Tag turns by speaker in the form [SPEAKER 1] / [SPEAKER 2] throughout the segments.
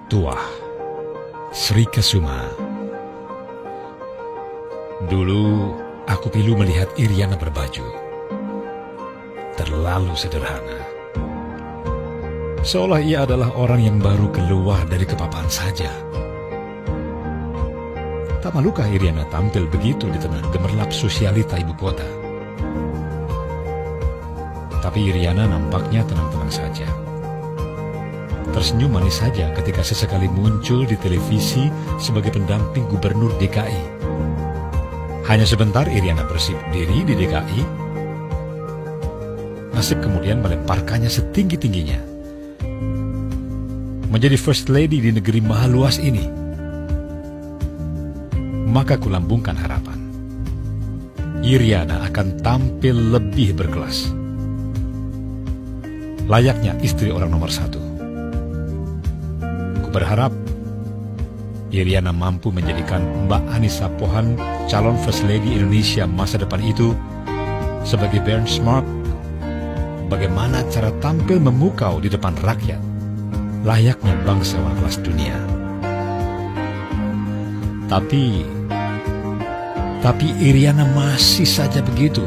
[SPEAKER 1] Tuah, Sri Kesuma. Dulu aku pilu melihat Iriana berbaju. Terlalu sederhana. Seolah ia adalah orang yang baru keluar dari kepapan saja. Tak malukah Iriana tampil begitu di tengah gemerlap sosialita ibu kota? Tapi Iriana nampaknya tenang-tenang saja. Tersenyum manis saja ketika sesekali muncul di televisi sebagai pendamping gubernur DKI. Hanya sebentar Iriana bersih diri di DKI. Nasib kemudian melemparkannya setinggi-tingginya. Menjadi first lady di negeri maha luas ini. Maka kulambungkan harapan. Iriana akan tampil lebih berkelas. Layaknya istri orang nomor 1. Ku berharap Iriana mampu menjadikan Mbak Anissa Pohan, calon First Lady Indonesia masa depan itu, sebagai benchmark bagaimana cara tampil memukau di depan rakyat, layaknya bangsawan kelas dunia. Tapi Iriana masih saja begitu,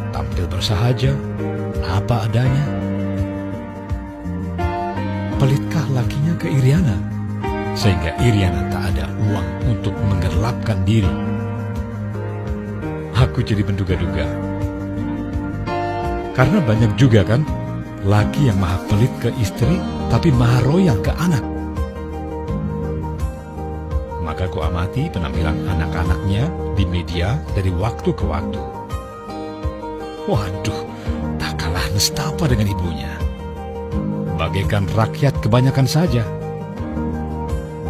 [SPEAKER 1] tampil bersahaja, apa adanya. Pelitkah lakinya ke Iriana, sehingga Iriana tak ada uang untuk menggelapkan diri? Aku jadi menduga-duga. Karena banyak juga kan, laki yang maha pelit ke istri, tapi maha royal ke anak. Maka ku amati penampilan anak-anaknya di media dari waktu ke waktu. Waduh, tak kalah nestapa dengan ibunya. Bagaikan rakyat kebanyakan saja.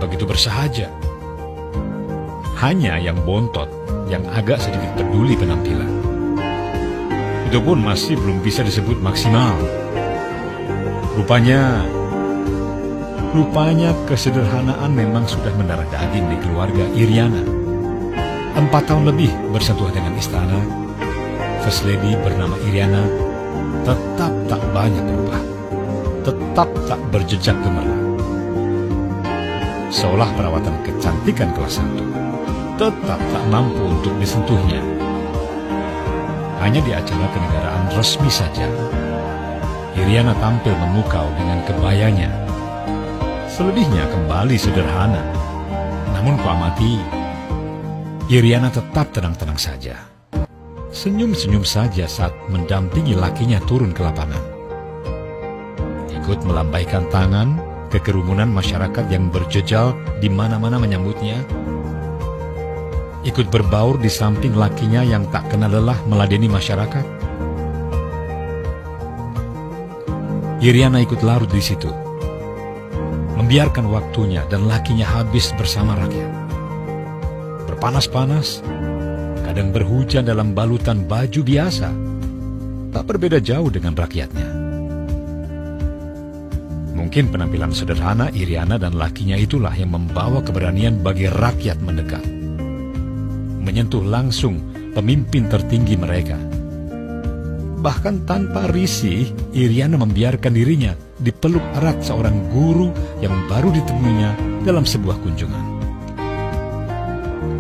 [SPEAKER 1] Begitu bersahaja. Hanya yang bontot, yang agak sedikit peduli penampilan. Itu pun masih belum bisa disebut maksimal. Rupanya kesederhanaan memang sudah mendarah daging di keluarga Iriana. 4 tahun lebih bersentuhan dengan istana, First Lady bernama Iriana tetap tak banyak berubah, tetap tak berjejak gemerlap. Seolah perawatan kecantikan kelas 1 tetap tak mampu untuk disentuhnya. Hanya di acara kenegaraan resmi saja, Iriana tampil memukau dengan kebayanya. Selebihnya kembali sederhana. Namun kuamati, Iriana tetap tenang-tenang saja. Senyum-senyum saja saat mendampingi lakinya turun ke lapangan. Ikut melambaikan tangan ke kerumunan masyarakat yang berjejal di mana-mana menyambutnya. Ikut berbaur di samping lakinya yang tak kenal lelah meladeni masyarakat. Iriana ikut larut di situ. Membiarkan waktunya dan lakinya habis bersama rakyat. Berpanas-panas, kadang berhujan dalam balutan baju biasa, tak berbeda jauh dengan rakyatnya. Mungkin penampilan sederhana Iriana dan lakinya itulah yang membawa keberanian bagi rakyat mendekat. Menyentuh langsung pemimpin tertinggi mereka. Bahkan tanpa risih, Iriana membiarkan dirinya dipeluk erat seorang guru yang baru ditemuinya dalam sebuah kunjungan.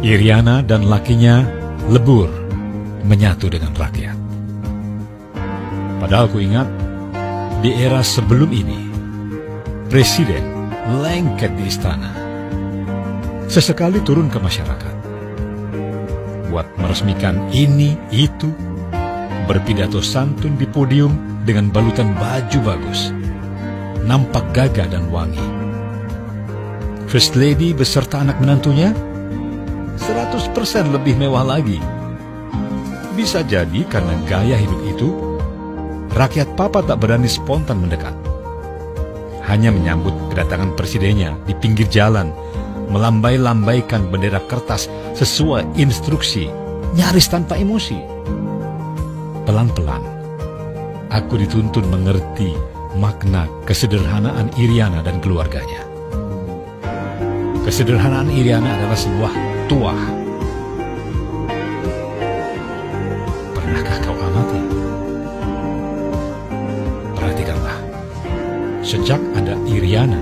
[SPEAKER 1] Iriana dan lakinya lebur menyatu dengan rakyat. Padahal ku ingat, di era sebelum ini, Presiden lengket di istana. Sesekali turun ke masyarakat. Buat meresmikan ini, itu, berpidato santun di podium dengan balutan baju bagus. Nampak gagah dan wangi. First Lady beserta anak menantunya 100% lebih mewah lagi. Bisa jadi karena gaya hidup itu, rakyat papa tak berani spontan mendekat. Hanya menyambut kedatangan presidennya di pinggir jalan, melambai-lambaikan bendera kertas sesuai instruksi, nyaris tanpa emosi. Pelan-pelan, aku dituntun mengerti makna kesederhanaan Iriana dan keluarganya. Kesederhanaan Iriana adalah sebuah tuah. Pernahkah kau amati? Perhatikanlah, sejak ada Iriana,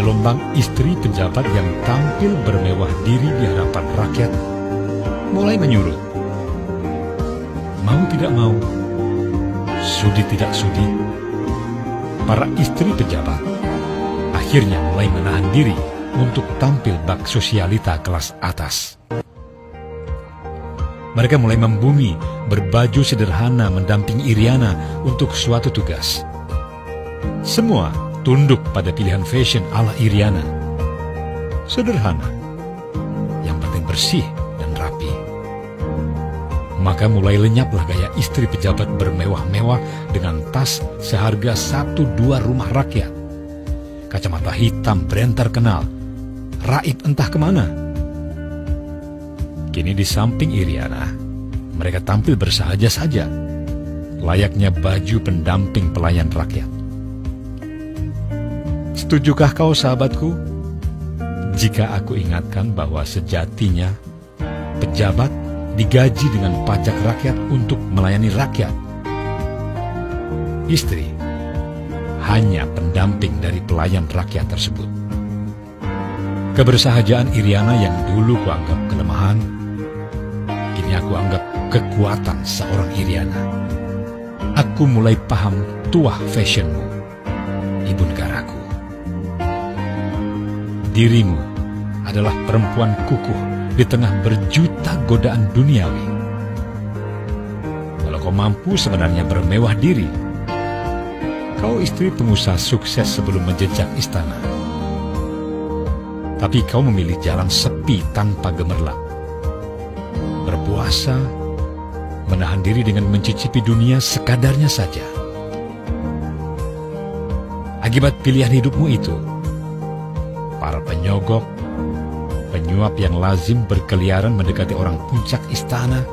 [SPEAKER 1] segelombang istri pejabat yang tampil bermewah diri di hadapan rakyat mulai menyuruh. Mau tidak mau, sudi tidak sudi, para istri pejabat akhirnya mulai menahan diri untuk tampil bak sosialita kelas atas. Mereka mulai membumi, berbaju sederhana mendampingi Iriana untuk suatu tugas. Semua tunduk pada pilihan fashion ala Iriana. Sederhana, yang penting bersih dan rapi. Maka mulai lenyaplah gaya istri pejabat bermewah-mewah dengan tas seharga 1-2 rumah rakyat, kacamata hitam brand terkenal, raib entah kemana. Kini di samping Iriana, mereka tampil bersahaja saja, layaknya baju pendamping pelayan rakyat. Setujukah kau, sahabatku, jika aku ingatkan bahwa sejatinya pejabat digaji dengan pajak rakyat untuk melayani rakyat? Istri hanya pendamping dari pelayan rakyat tersebut. Kebersahajaan Iriana yang dulu kuanggap kelemahan, kini aku anggap kekuatan seorang Iriana. Aku mulai paham tuah fashionmu, ibu negaraku. Dirimu adalah perempuan kukuh di tengah berjuta godaan duniawi. Kalau kau mampu sebenarnya bermewah diri, kau istri pengusaha sukses sebelum menjejak istana. Tapi kau memilih jalan sepi tanpa gemerlap. Berpuasa, menahan diri dengan mencicipi dunia sekadarnya saja. Akibat pilihan hidupmu itu, para penyogok, penyuap yang lazim berkeliaran mendekati orang puncak istana,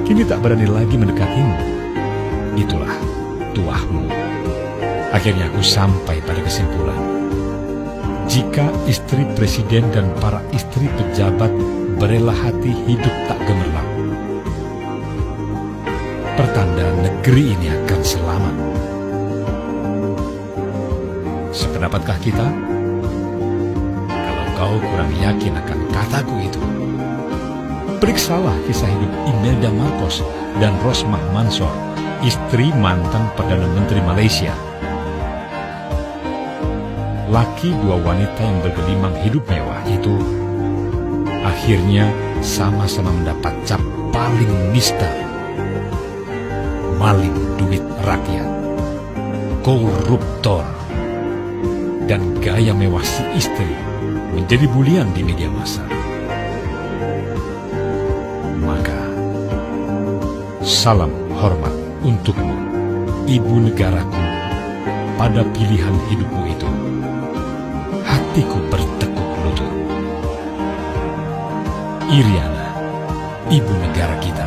[SPEAKER 1] kini tak berani lagi mendekatimu. Itulah tuahmu. Akhirnya aku sampai pada kesimpulan, jika istri presiden dan para istri pejabat berela hati hidup tak gemerlap, pertanda negeri ini akan selamat. Sependapatkah kita? Kalau kau kurang yakin akan kataku itu, periksalah kisah hidup Imelda Marcos dan Rosmah Mansor, istri mantan Perdana Menteri Malaysia. Laki dua wanita yang bergelimang hidup mewah itu akhirnya sama-sama mendapat cap paling nista, maling duit rakyat, koruptor, dan gaya mewah si istri menjadi bulian di media massa. Maka, salam hormat untukmu, ibu negaraku, pada pilihan hidupmu itu. Hatiku bertekuk lutut. Iriana, ibu negara kita.